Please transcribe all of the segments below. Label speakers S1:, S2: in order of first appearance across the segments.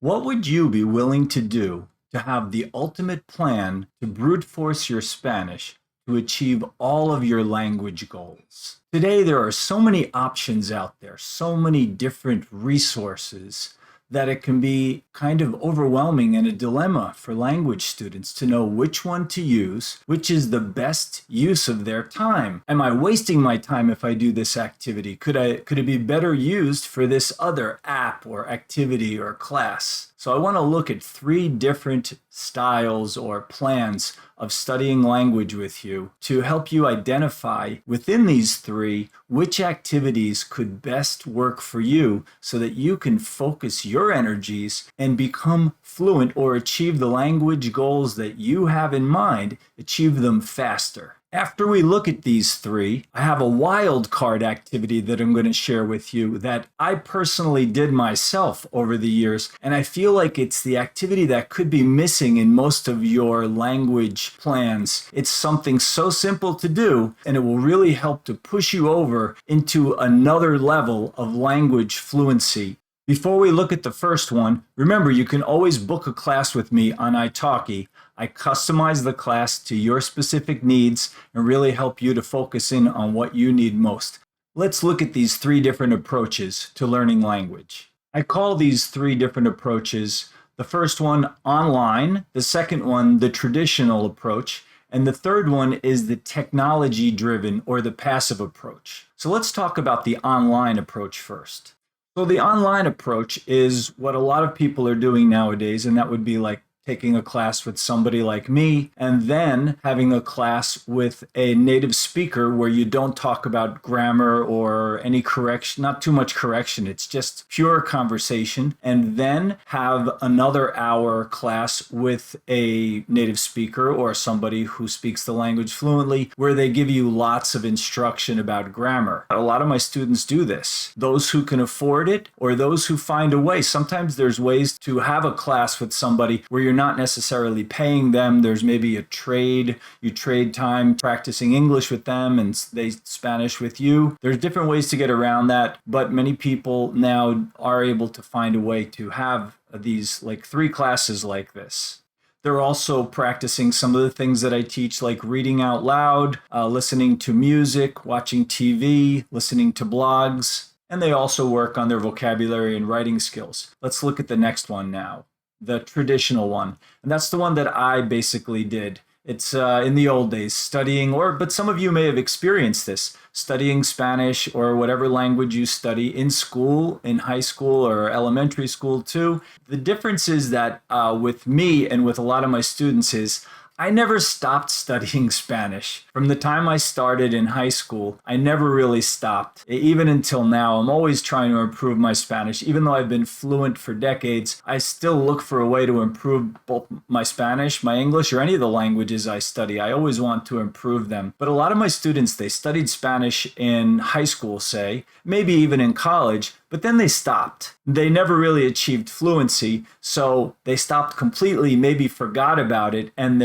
S1: What would you be willing to do to have the ultimate plan to brute force your Spanish to achieve all of your language goals? Today, there are so many options out there, so many different resources that it can be kind of overwhelming and a dilemma for language students to know which one to use, which is the best use of their time. Am I wasting my time if I do this activity? Could it be better used for this other app or activity or class? So I want to look at three different styles or plans of studying language with you to help you identify within these three which activities could best work for you so that you can focus your energies and become fluent or achieve the language goals that you have in mind, achieve them faster. After we look at these three, I have a wild card activity that I'm going to share with you that I personally did myself over the years, and I feel like it's the activity that could be missing in most of your language plans. It's something so simple to do, and it will really help to push you over into another level of language fluency. Before we look at the first one, remember you can always book a class with me on italki. I customize the class to your specific needs and really help you to focus in on what you need most. Let's look at these three different approaches to learning language. I call these three different approaches: the first one, online; the second one, the traditional approach; and the third one is the technology-driven or the passive approach. So let's talk about the online approach first. So the online approach is what a lot of people are doing nowadays, and that would be like taking a class with somebody like me, and then having a class with a native speaker where you don't talk about grammar or any correction, not too much correction. It's just pure conversation. And then have another hour class with a native speaker or somebody who speaks the language fluently, where they give you lots of instruction about grammar. A lot of my students do this. Those who can afford it or those who find a way. Sometimes there's ways to have a class with somebody where you're not necessarily paying them. There's maybe a trade. You trade time practicing English with them and they Spanish with you. There's different ways to get around that, but many people now are able to find a way to have these like three classes like this. They're also practicing some of the things that I teach, like reading out loud, listening to music, watching TV, listening to blogs, and they also work on their vocabulary and writing skills. Let's look at the next one now. The traditional one. And that's the one that I basically did. It's in the old days, but some of you may have experienced this, studying Spanish or whatever language you study in school, in high school or elementary school too. The difference is that with me and with a lot of my students is I never stopped studying Spanish. From the time I started in high school, I never really stopped. Even until now, I'm always trying to improve my Spanish. Even though I've been fluent for decades, I still look for a way to improve both my Spanish, my English, or any of the languages I study. I always want to improve them. But a lot of my students, they studied Spanish in high school, say, maybe even in college, but then they stopped. They never really achieved fluency, so they stopped completely, maybe forgot about it, and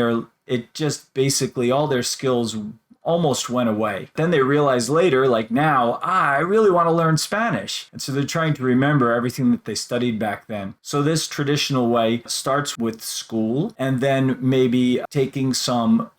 S1: it just basically all their skills almost went away. Then they realized later, like now, I really want to learn Spanish. And so they're trying to remember everything that they studied back then. So this traditional way starts with school and then maybe taking some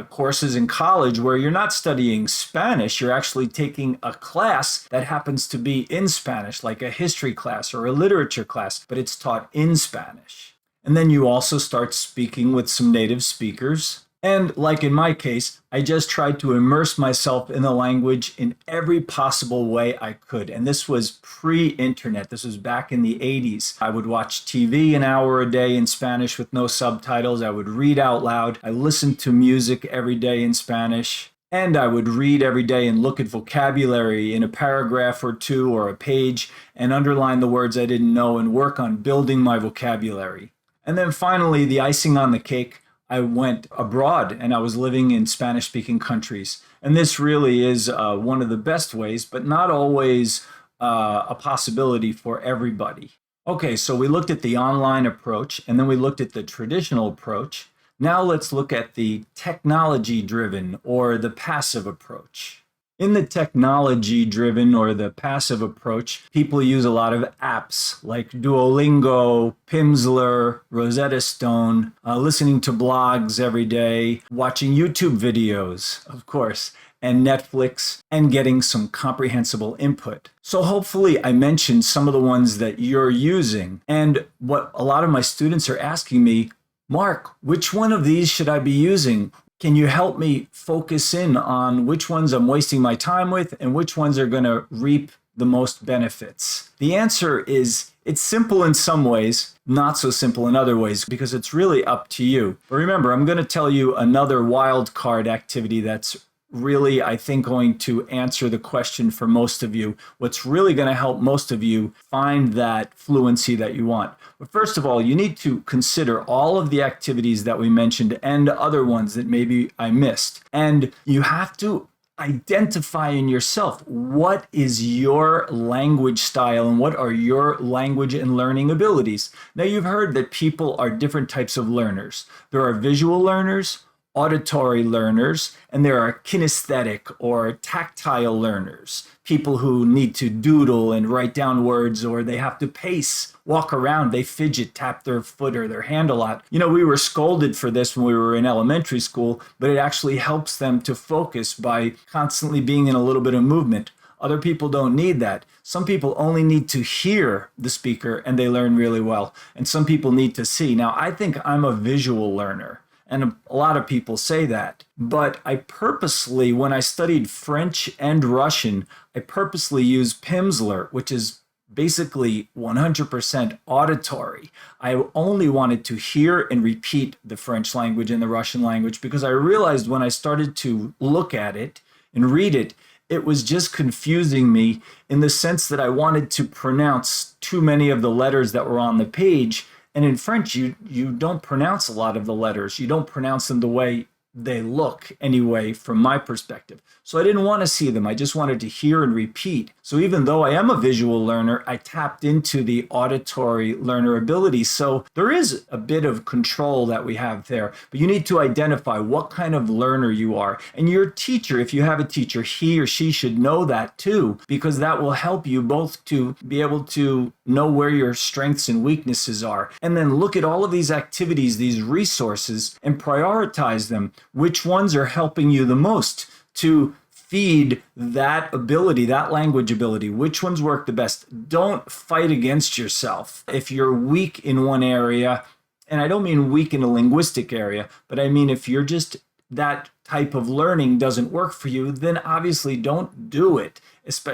S1: courses in college where you're not studying Spanish, you're actually taking a class that happens to be in Spanish, like a history class or a literature class, but it's taught in Spanish. And then you also start speaking with some native speakers. And like in my case, I just tried to immerse myself in the language in every possible way I could. And this was pre-internet. This was back in the 80s. I would watch TV an hour a day in Spanish with no subtitles. I would read out loud. I listened to music every day in Spanish. And I would read every day and look at vocabulary in a paragraph or two or a page and underline the words I didn't know and work on building my vocabulary. And then finally, the icing on the cake, I went abroad and I was living in Spanish-speaking countries. And this really is one of the best ways, but not always a possibility for everybody. Okay, so we looked at the online approach and then we looked at the traditional approach. Now let's look at the technology-driven or the passive approach. In the technology driven or the passive approach, people use a lot of apps like Duolingo, Pimsleur, Rosetta Stone, listening to blogs every day, watching YouTube videos, of course, and Netflix, and getting some comprehensible input. So hopefully I mentioned some of the ones that you're using. And what a lot of my students are asking me, Mark, which one of these should I be using? Can you help me focus in on which ones I'm wasting my time with and which ones are going to reap the most benefits? The answer is it's simple in some ways, not so simple in other ways, because it's really up to you. But remember, I'm going to tell you another wild card activity that's really, I think, going to answer the question for most of you. What's really going to help most of you find that fluency that you want. But first of all, you need to consider all of the activities that we mentioned and other ones that maybe I missed. And you have to identify in yourself what is your language style and what are your language and learning abilities. Now, you've heard that people are different types of learners. There are visual learners, auditory learners, and there are kinesthetic or tactile learners, people who need to doodle and write down words, or they have to pace, walk around, they fidget, tap their foot or their hand a lot. You know, we were scolded for this when we were in elementary school, but it actually helps them to focus by constantly being in a little bit of movement. Other people don't need that. Some people only need to hear the speaker and they learn really well. And some people need to see. Now, I think I'm a visual learner. And a lot of people say that. But I purposely, when I studied French and Russian, I purposely used Pimsleur, which is basically 100% auditory. I only wanted to hear and repeat the French language and the Russian language because I realized when I started to look at it and read it, it was just confusing me in the sense that I wanted to pronounce too many of the letters that were on the page. And in French, you don't pronounce a lot of the letters. You don't pronounce them the way they look anyway, from my perspective. So I didn't want to see them. I just wanted to hear and repeat. So even though I am a visual learner, I tapped into the auditory learner ability. So there is a bit of control that we have there, but you need to identify what kind of learner you are. And your teacher, if you have a teacher, he or she should know that too, because that will help you both to be able to know where your strengths and weaknesses are. And then look at all of these activities, these resources, and prioritize them. Which ones are helping you the most to feed that ability, that language ability? Which ones work the best? Don't fight against yourself. If you're weak in one area, and I don't mean weak in a linguistic area, but I mean if you're just that type of learning doesn't work for you, then obviously don't do it.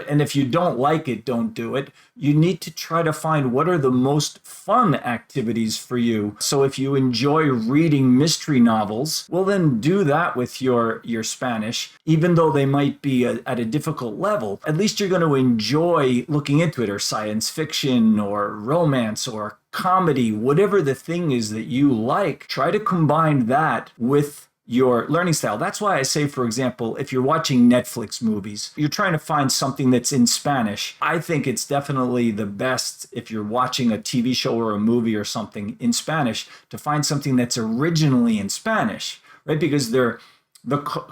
S1: And if you don't like it, don't do it. You need to try to find what are the most fun activities for you. So if you enjoy reading mystery novels, well, then do that with your Spanish, even though they might be at a difficult level. At least you're going to enjoy looking into it, or science fiction or romance or comedy, whatever the thing is that you like. Try to combine that with your learning style. That's why I say, for example, if you're watching Netflix movies, you're trying to find something that's in Spanish. I think it's definitely the best if you're watching a TV show or a movie or something in Spanish to find something that's originally in Spanish, right? Because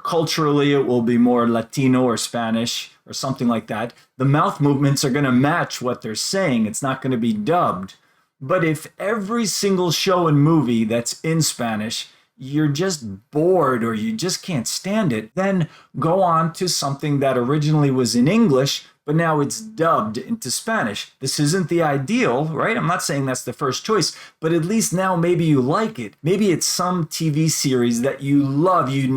S1: culturally it will be more Latino or Spanish or something like that. The mouth movements are going to match what they're saying. It's not going to be dubbed. But if every single show and movie that's in Spanish you're just bored or you just can't stand it, then go on to something that originally was in English, but now it's dubbed into Spanish. This isn't the ideal, right? I'm not saying that's the first choice, but at least now maybe you like it. Maybe it's some TV series that you love. You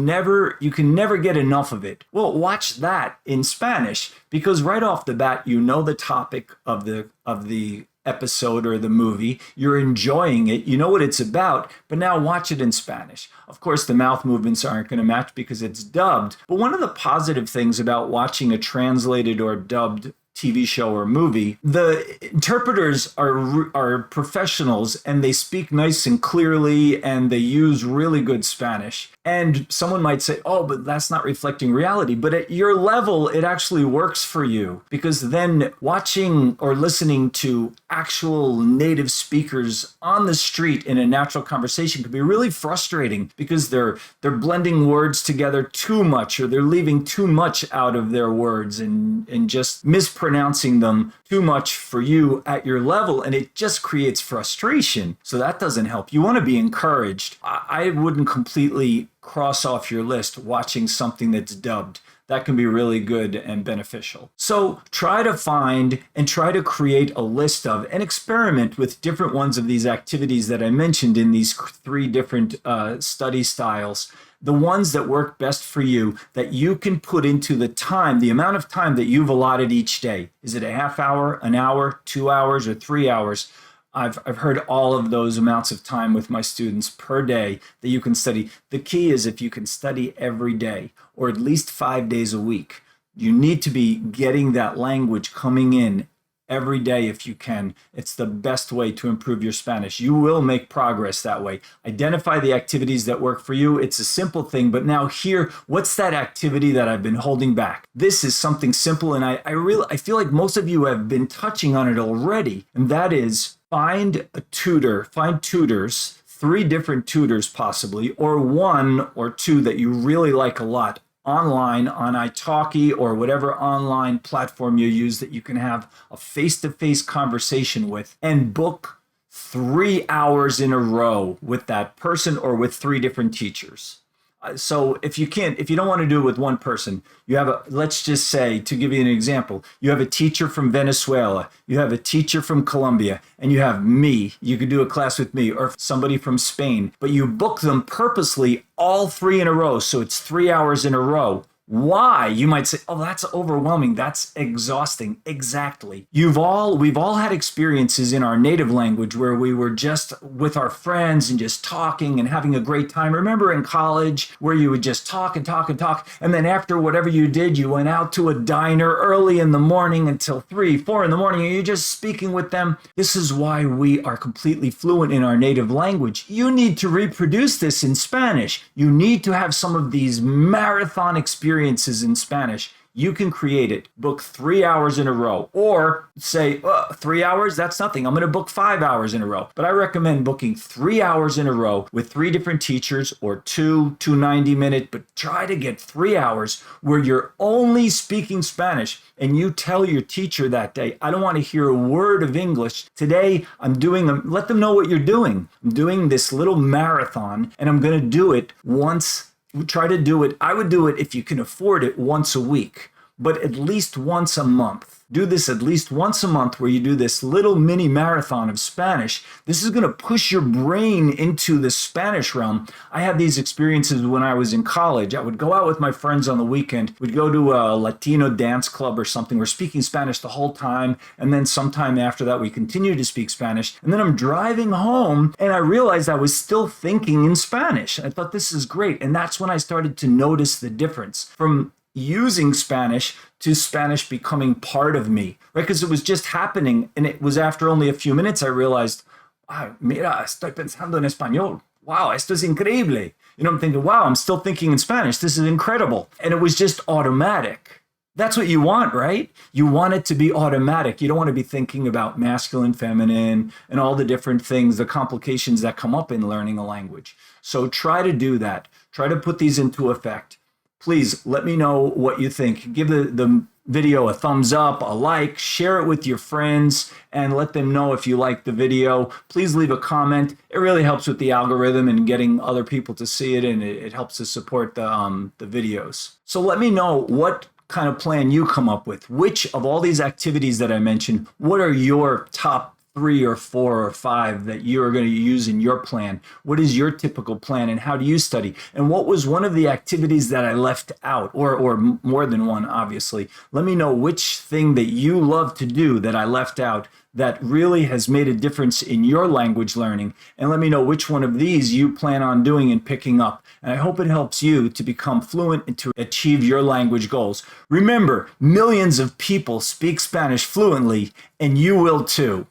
S1: can never get enough of it. Well, watch that in Spanish, because right off the bat, you know the topic of the episode or the movie, you're enjoying it, you know what it's about, but now watch it in Spanish. Of course, the mouth movements aren't going to match because it's dubbed, but one of the positive things about watching a translated or dubbed TV show or movie. The interpreters are professionals, and they speak nice and clearly, and they use really good Spanish. And someone might say, oh, but that's not reflecting reality. But at your level, it actually works for you, because then watching or listening to actual native speakers on the street in a natural conversation can be really frustrating, because they're blending words together too much, or they're leaving too much out of their words and just mispronouncing them too much for you at your level, and it just creates frustration. So that doesn't help. You want to be encouraged. I wouldn't completely cross off your list watching something that's dubbed. That can be really good and beneficial. So try to find and try to create a list of and experiment with different ones of these activities that I mentioned in these 3 different study styles. The ones that work best for you, that you can put into the time, the amount of time that you've allotted each day. Is it a half hour, an hour, 2 hours, or 3 hours? I've heard all of those amounts of time with my students per day that you can study. The key is if you can study every day, or at least 5 days a week. You need to be getting that language coming in every day if you can. It's the best way to improve your Spanish. You will make progress that way. Identify the activities that work for you. It's a simple thing, but now here, what's that activity that I've been holding back? This is something simple, and I feel like most of you have been touching on it already, and that is find a tutor, find tutors, 3 different tutors possibly, or 1 or 2 that you really like a lot, online on italki or whatever online platform you use that you can have a face-to-face conversation with, and book 3 hours in a row with that person or with 3 different teachers. So if you don't want to do it with one person, you have let's just say, to give you an example, you have a teacher from Venezuela, you have a teacher from Colombia, and you have me. You could do a class with me or somebody from Spain, but you book them purposely all 3 in a row. So it's 3 hours in a row. Why? You might say, oh, that's overwhelming. That's exhausting. Exactly. We've all had experiences in our native language where we were just with our friends and just talking and having a great time. Remember in college where you would just talk and talk and talk, and then after whatever you did, you went out to a diner early in the morning until 3, 4 in the morning, and you're just speaking with them. This is why we are completely fluent in our native language. You need to reproduce this in Spanish. You need to have some of these marathon experiences in Spanish. You can create it. Book 3 hours in a row, or say 3 hours, that's nothing. I'm going to book 5 hours in a row. But I recommend booking 3 hours in a row with 3 different teachers, or 2 90-minute, but try to get 3 hours where you're only speaking Spanish, and you tell your teacher that day, I don't want to hear a word of English. Today, let them know what you're doing. I'm doing this little marathon, and I'm going to do it once. Try to do it. I would do it, if you can afford it, once a week, but at least once a month. Do this at least once a month, where you do this little mini marathon of Spanish. This is going to push your brain into the Spanish realm. I had these experiences when I was in college. I would go out with my friends on the weekend. We'd go to a Latino dance club or something. We're speaking Spanish the whole time. And then sometime after that, we continue to speak Spanish. And then I'm driving home and I realized I was still thinking in Spanish. I thought, this is great. And that's when I started to notice the difference from using Spanish to Spanish becoming part of me, right? Because it was just happening. And it was after only a few minutes, I realized, wow, mira, estoy pensando en español. Wow, esto es increíble. I'm thinking, wow, I'm still thinking in Spanish. This is incredible. And it was just automatic. That's what you want, right? You want it to be automatic. You don't want to be thinking about masculine, feminine, and all the different things, the complications that come up in learning a language. So try to do that. Try to put these into effect. Please let me know what you think. Give the video a thumbs up, a like, share it with your friends, and let them know if you like the video. Please leave a comment. It really helps with the algorithm and getting other people to see it, and it helps to support the videos. So let me know what kind of plan you come up with. Which of all these activities that I mentioned, what are your top 3 or 4 or 5 that you are going to use in your plan. What is your typical plan and how do you study? And what was one of the activities that I left out, or more than one, obviously? Let me know which thing that you love to do that I left out that really has made a difference in your language learning. And let me know which one of these you plan on doing and picking up. And I hope it helps you to become fluent and to achieve your language goals. Remember, millions of people speak Spanish fluently, and you will too.